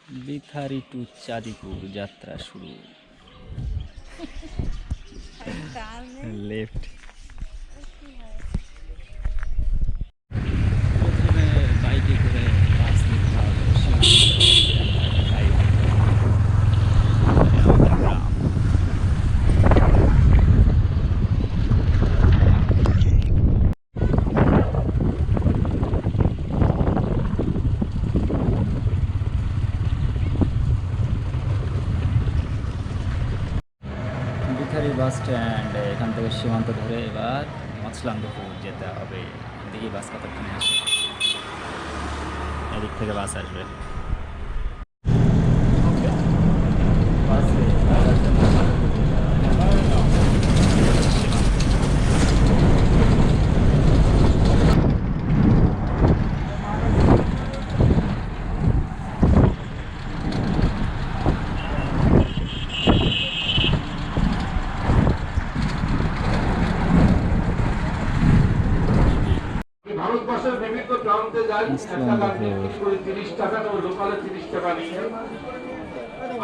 Bithari two Chandipur যাত্রা শুরু। Left. প্রথমে বাইকে করে বাস নিতে হবে গ্রাম। বিথারি বাস স্ট্যান্ড, এখান থেকে সীমান্ত ধরে এবার মছলান্দপুর যেতে হবে। দেখি বাস কতক্ষণে আসে। এদিক থেকে বাস আসবে। ভারতবর্ষের বিভিন্ন প্রান্তে যায় 30 টাকা লোকালে 30 টাকা নিয়ে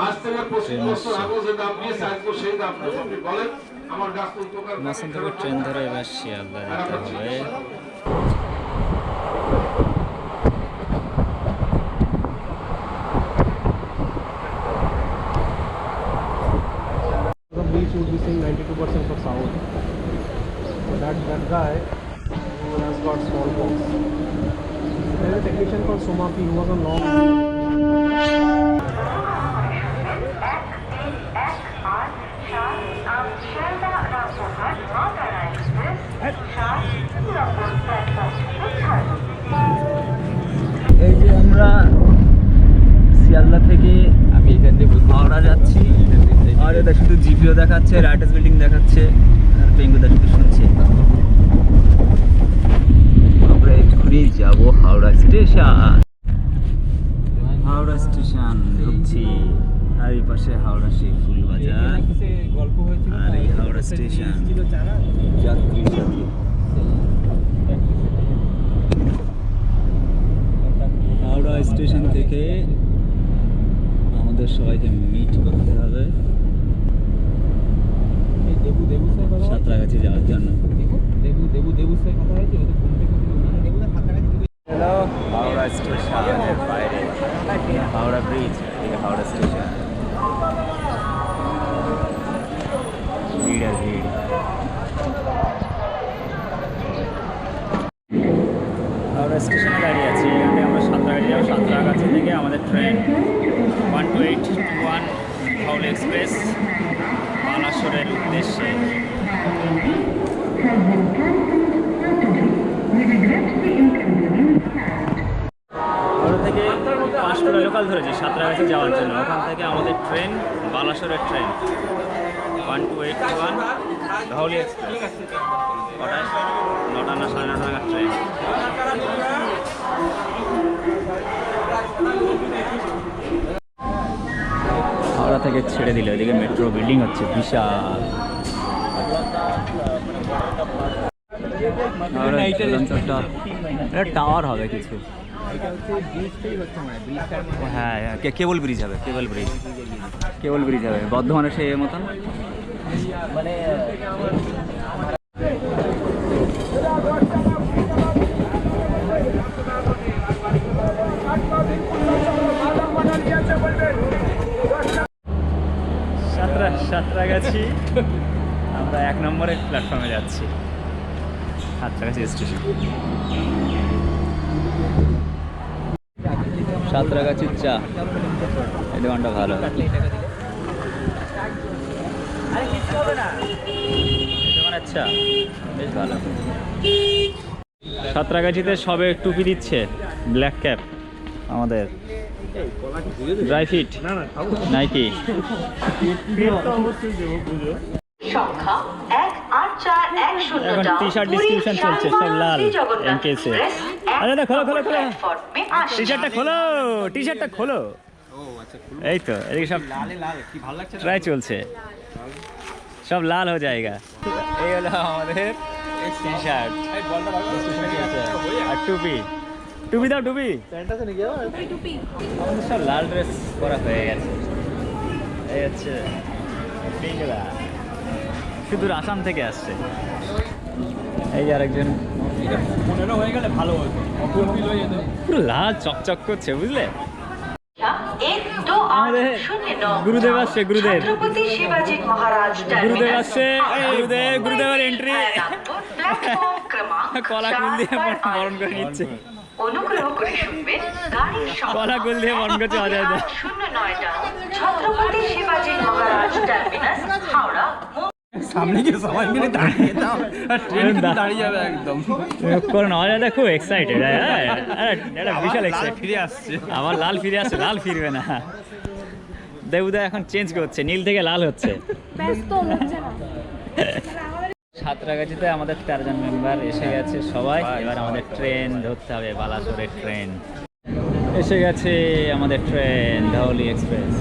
আজ থেকে 25 বছর আগে যে দাম নিয়ে চাইবো সেই দাম আপনি বলেন আমার গাছ তো উপকার মছলান্দপুর ট্রেন ধরে এবার শিয়ালদা যেতে হবে। Beach would be saying 92% for south. So that guy who has got smallpox. There is a technician called Sumapi who was on long. এই যে আমরা শিয়ালদা থেকে আমি এখান থেকে হাওড়া যাচ্ছি। আর এটা শুধু জিপিও দেখাচ্ছে, রাইটার্স বিল্ডিং দেখাচ্ছে, আর পেঙ্গুদা শুধু শুনছে। আমরা এক্ষুনি যাবো হাওড়া স্টেশন। হাওড়া স্টেশন ঢুকছি। আর এই পাশে হাওড়া সেই ফুল বাজার, আর এই হাওড়া স্টেশন। যাত্রী যাত্রী হাওড়া স্টেশন থেকে আমাদের সবাইকে মিট করতে হবে সাঁতরাগাছি যাওয়ার জন্য। হ্যালো, হাওড়া স্টেশনের বাইরে হাওড়া ব্রিজ, এদিকে হাওড়া স্টেশন। ভিড় আর ভিড়। হাওড়া স্টেশনে দাঁড়িয়ে আছি। এখান থেকে আমরা সাঁতরাগাছি যাবো। সাঁতরাগাছি থেকে আমাদের ট্রেন 12821 হাওড়া এক্সপ্রেস বালাসোরের উদ্দেশ্যে। হাওড়া থেকে 5 টাকা লোকাল ধরেছি সাঁতরাগাছি যাওয়ার জন্য। ওখান থেকে আমাদের ট্রেন বালাসোরের ট্রেন 12821 হাওড়া এক্সপ্রেস। কটায়? 9টা না 9:30 টাকার ট্রেন। হাওড়া থেকে ছেড়ে দিল, এদিকে মেট্রো বিল্ডিং হচ্ছে বিশাল। টাওয়ার হবে কিছু। হ্যাঁ হ্যাঁ, কেবল ব্রিজ হবে, কেবল ব্রিজ হবে বর্ধমানের সেই মতন। মানে সাঁতরাগাছি আমরা 1 নম্বরের প্ল্যাটফর্মে যাচ্ছি। সাঁতরাগাছি স্টেশন। সাঁতরাগাছির চা, এই দোকানটা ভালো। দোকানের চা বেশ ভালো। সাঁতরাগাছিতে সবে টুপি দিচ্ছে, ব্ল্যাক ক্যাপ আমাদের ড্রাই ফিট নাইকি। এখন টি শার্ট ডিস্ট্রিবিউশন চলছে, সব লাল এমকেসে। আরে না, খোলো খোলো খোলো, টি শার্টটা খোলো। এই তো এদিকে সব ট্রাই চলছে, সব লাল হয়ে যায়গা। এই হলো আমাদের টি শার্ট আর টুপি। টুপি দাও, টুপি। আমাদের সব লাল ড্রেস পরা হয়ে গেছে। এই হচ্ছে পিঙ্গলা, সুদূর আসাম থেকে আসছে। এই যে আরেকজন, 15 হয়ে গেলে ভালো হতো, পুরো লাল চকচক করছে, বুঝলে? আমাদের গুরুদেব আসছে, গুরুদেব, গুরুদেব আসছে, গুরুদেব, গুরুদেবের এন্ট্রি। কলা কুল দিয়ে বরণ করে নিচ্ছে, কলা কুল দিয়ে বরণ করছে অজয় দা। ছত্রপতি শিবাজি মহারাজ টার্মিনাস, হাওড়া। সামনে গিয়ে সবাই মিলে দাঁড়িয়ে দাও, ট্রেন দাঁড়িয়ে যাবে একদম। করোনা অজয় দা খুব এক্সাইটেড, এটা বিশাল এক্সাইটেড। ফিরে আসছে, আবার লাল ফিরে আসছে, লাল ফিরবে না। দেবুদা এখন চেঞ্জ করছে, নীল থেকে লাল হচ্ছে। সাঁতরাগাছিতে আমাদের 13 জন মেম্বার এসে গেছে সবাই। এবার আমাদের ট্রেন ধরতে হবে, বালাসোরের ট্রেন এসে গেছে। আমাদের ট্রেন ধৌলি এক্সপ্রেস।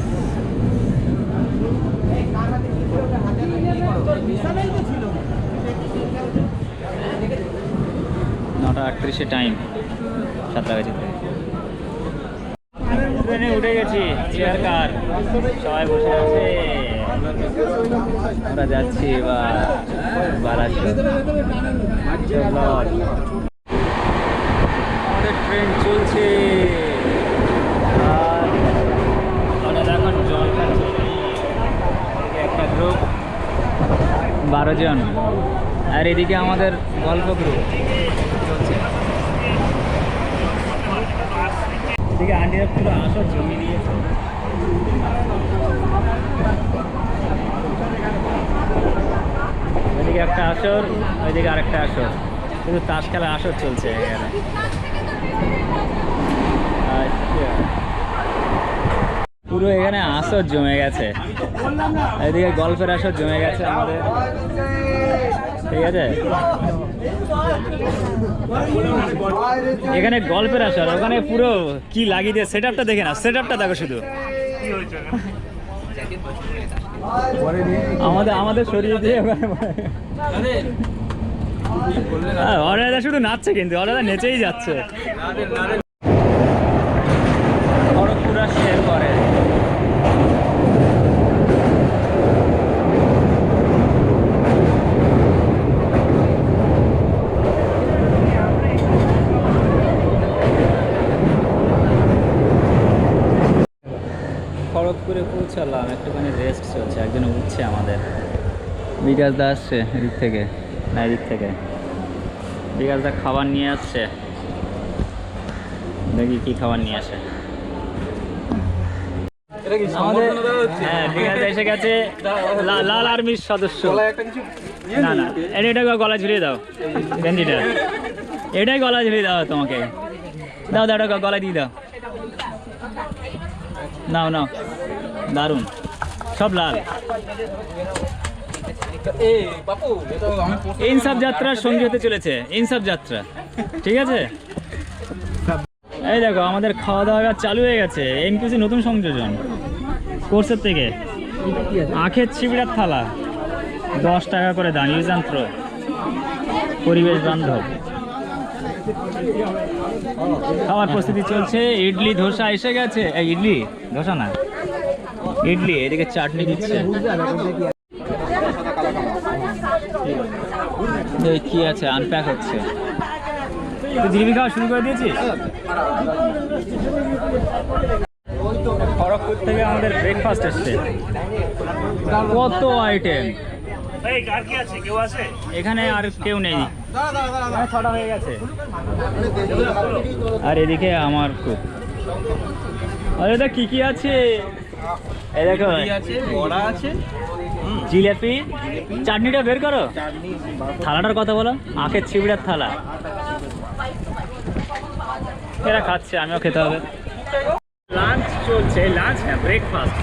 9:38 টাইম সাঁতরাগাছিতে। ট্রেনে উঠে গেছি, চেয়ার কার, সবাই বসে আছে। আমরা যাচ্ছি এবার বালাসোর। আমাদের ট্রেন চলছে, আর আমরা এখন জল খাচ্ছি। একটা গ্রুপ 12 জন, আর এদিকে আমাদের গল্প গ্রুপ চলছে। এদিকে আন্টিরা পুরো আসর জমি দিয়েছে। ওইদিকে একটা আসর, ওইদিকে আরেকটা আসর, শুধু তাস খেলা আসর চলছে এখানে। আচ্ছা, পুরো এখানে আসর জমে গেছে। এদিকে গল্পের আসর জমে গেছে আমাদের, ঠিক আছে? এখানে গল্পের আসর, ওখানে পুরো কি লাগিয়ে দিয়ে সেট আপটা দেখে না, সেট আপটা দেখো শুধু। আমাদের সরিয়ে দিয়ে অর্ডার শুধু নাচছে, কিন্তু অর্ডার নেচেই যাচ্ছে। খড়গপুরা শেয়ার করে। খড়গপুরে পৌঁছালাম, একটুখানি রেস্ট চলছে। একজন উঠছে আমাদের, বিকাশ দা আসছে এদিক থেকে, না এদিক থেকে বিকাশ দা খাবার নিয়ে আসছে। দেখি কি খাবার নিয়ে আসে আমাদের। হ্যাঁ, বিকাশ দা এসে গেছে, লাল আর্মির সদস্য। না না, এটা গলায় ঝুলিয়ে দাও, গেঞ্জিটা এটাই গলায় ঝুলিয়ে দাও তোমাকে। দাও দাও, এটা গলায় দিয়ে দাও। নাও নাও, দারুণ, সব লাল। ইনসাফ যাত্রার সঙ্গী হতে চলেছে, ইনসাফ যাত্রা, ঠিক আছে? এই দেখো আমাদের খাওয়া দাওয়া চালু হয়ে গেছে। এমকিউসি নতুন সংযোজন কোর্সের থেকে। আখের ছিবড়ার থালা 10 টাকা করে দাম, ইউজ অ্যান্ড থ্রো, পরিবেশ বান্ধব। খাওয়ার প্রস্তুতি চলছে। ইডলি ধোসা এসে গেছে। ইডলি ধোসা না, ইডলি, এদিকে চাটনি দিচ্ছে। কি আছে, আনপ্যাক হচ্ছে। জিলিপি খাওয়া শুরু করে দিয়েছিস? খড়গপুর থেকে আমাদের ব্রেকফাস্ট এসছে, কত আইটেম। এখানে আর কেউ নেই, 6টা হয়ে গেছে। আর এদিকে আমার খুব, আরে দা কি কি আছে? এই দেখো, বড়া আছে, জিলাপি, চাটনিটা বের করো। থালাটার কথা বলো, আখের ছিবড়ার থালা। এরা খাচ্ছে, আমিও খেতে হবে। লাঞ্চ চলছে, লাঞ্চ না ব্রেকফাস্ট,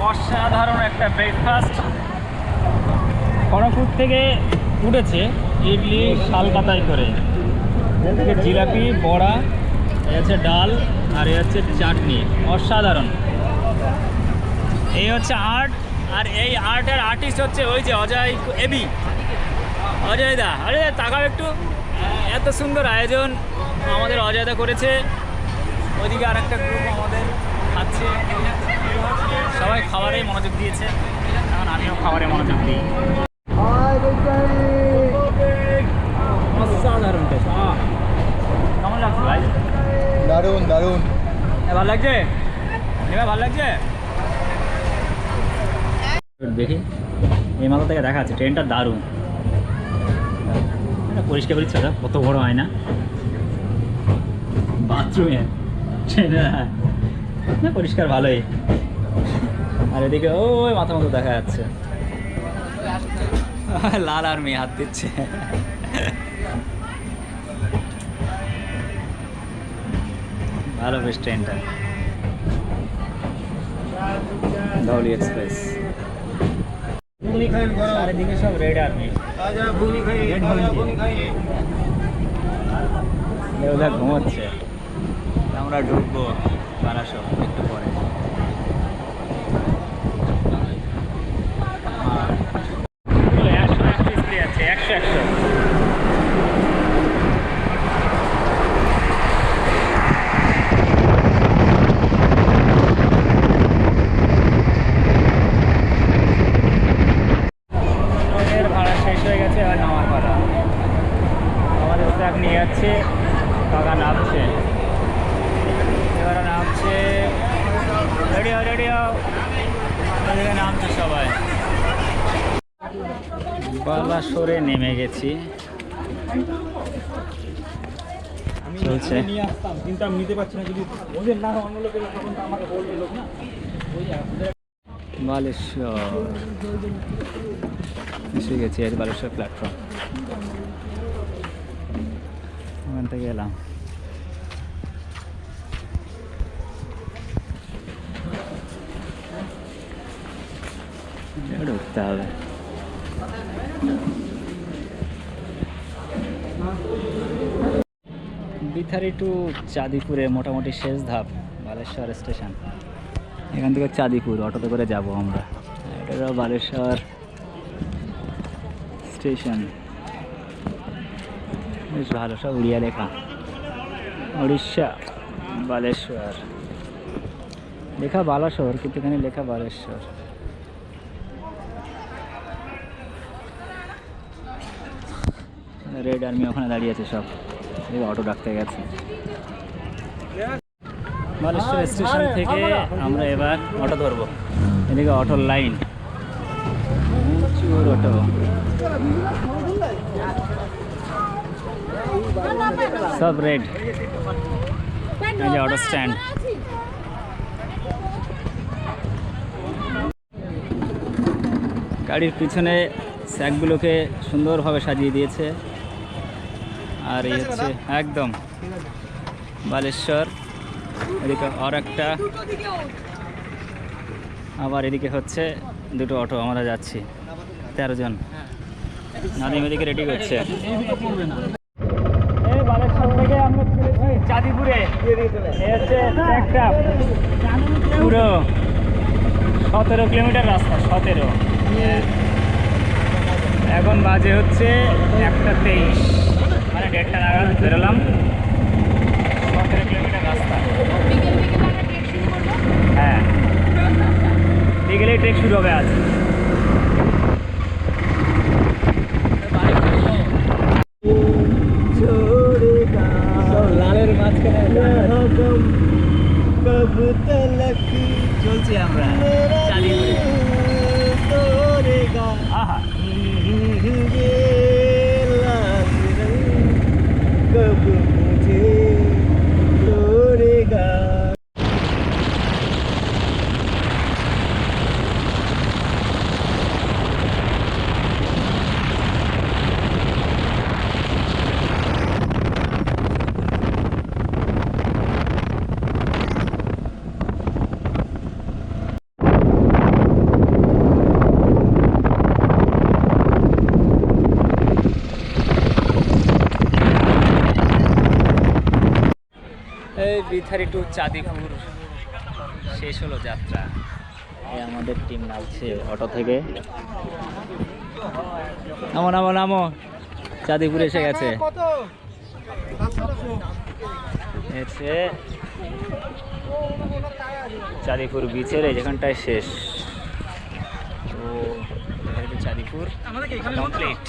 অসাধারণ একটা ব্রেকফাস্ট। খড়গপুর থেকে উঠেছে ইডলি শাল পাতায় করে, এদিকে জিলাপি, বড়া, এই হচ্ছে ডাল, আর এই হচ্ছে চাটনি, অসাধারণ। এই হচ্ছে আর্ট, আর এই আর্টের আর্টিস্ট হচ্ছে ওই যে অজয় এবি, অজয় দা। আরে তাকাও একটু, এত সুন্দর আয়োজন আমাদের অজায়দা করেছে। ওইদিকে আর একটা গ্রুপ আমাদের খাচ্ছে, সবাই খাবারে মনোযোগ দিয়েছে, এখন আমিও খাবারে মনোযোগ দিই। অসাধারণ টেস্ট। কেমন লাগছে ভাই? দারুণ দারুণ। ভালো লাগছে? ভালো লাগছে? দেখি এই মাথা থেকে দেখা যাচ্ছে ট্রেনটা দারুণ, পরিষ্কার পরিচ্ছন্ন, কত বড় হয় না বাথরুমে ট্রেনে, পরিষ্কার ভালোই। আর এদিকে ওই মাথা মতো দেখা যাচ্ছে, লাল আর্মি হাত দিচ্ছে। ভালো বেশ ট্রেনটা, ধৌলি এক্সপ্রেস। চারিদিকে সব রেড আর্মি, ওদের ঘুমোচ্ছে। আমরা ঢুকবো বারাসত একটু পরে। ভাড়া শেষ হয়ে গেছে, এবার নামার কথা। আমাদের ট্রাক নিয়ে যাচ্ছে, কাকা নামছে, এবারে নামছে, রেডি হও রেডি হও, এদিকে নামছে সবাই। বালাসোরে নেমে গেছি, চলছে। কিন্তু আমি নিতে পারছি না, যদি ওদের না অন্য লোকের তখন তো আমাকে বলবে লোক না। বালেশ্বর এসে গেছি, আজ বালেশ্বর প্ল্যাটফর্ম। ওখান থেকে এলাম, ঢুকতে হবে। বিথারি টু চাঁদিপুরে মোটামুটি শেষ ধাপ, বালেশ্বর স্টেশন। এখান থেকে চাঁদিপুর অটোতে করে যাব আমরা। এটা বালেশ্বর স্টেশন, বেশ ভালো, সব উড়িয়া লেখা। উড়িষ্যা বালেশ্বর লেখা বালাসোর, কিন্তু এখানে লেখা বালেশ্বর। রেড আর্মি ওখানে দাঁড়িয়ে আছে, সব অটো ডাকতে গেছে। বালেশ্বর স্টেশন থেকে আমরা এবার অটো ধরবো। এদিকে অটোর লাইন, প্রচুর অটো, সব রেড। এই যে অটো স্ট্যান্ড, গাড়ির পিছনে স্যাকগুলোকে সুন্দরভাবে সাজিয়ে দিয়েছে। আর এই হচ্ছে একদম বালেশ্বর। এদিকে আর একটা, আবার এদিকে হচ্ছে দুটো অটো, আমরা যাচ্ছি 13 জন। নাদিম এদিকে রেডি করছে। এই বালেশ্বর থেকে আমরা চাঁদিপুরে, হচ্ছে একটা পুরো 17 কিলোমিটার রাস্তা, 17। এখন বাজে হচ্ছে 1:23, মানে 1:30 নাগাদ বেরোলাম। 17 কিলোমিটার রাস্তা। হ্যাঁ, বিকেলে ট্রেক শুরু হবে আজ। লালের মাঝখানে চলছি আমরা চাঁদিপুরে। আহা, এই বিথারি টু চাঁদিপুর শেষ হলো যাত্রা। এই আমাদের টিম নামছে অটো থেকে। নামো নামো নামো, চাঁদিপুর এসে গেছে। এসে চাঁদিপুর বিচের এই যেখানটায় শেষ। তো চাঁদিপুর কমপ্লিট।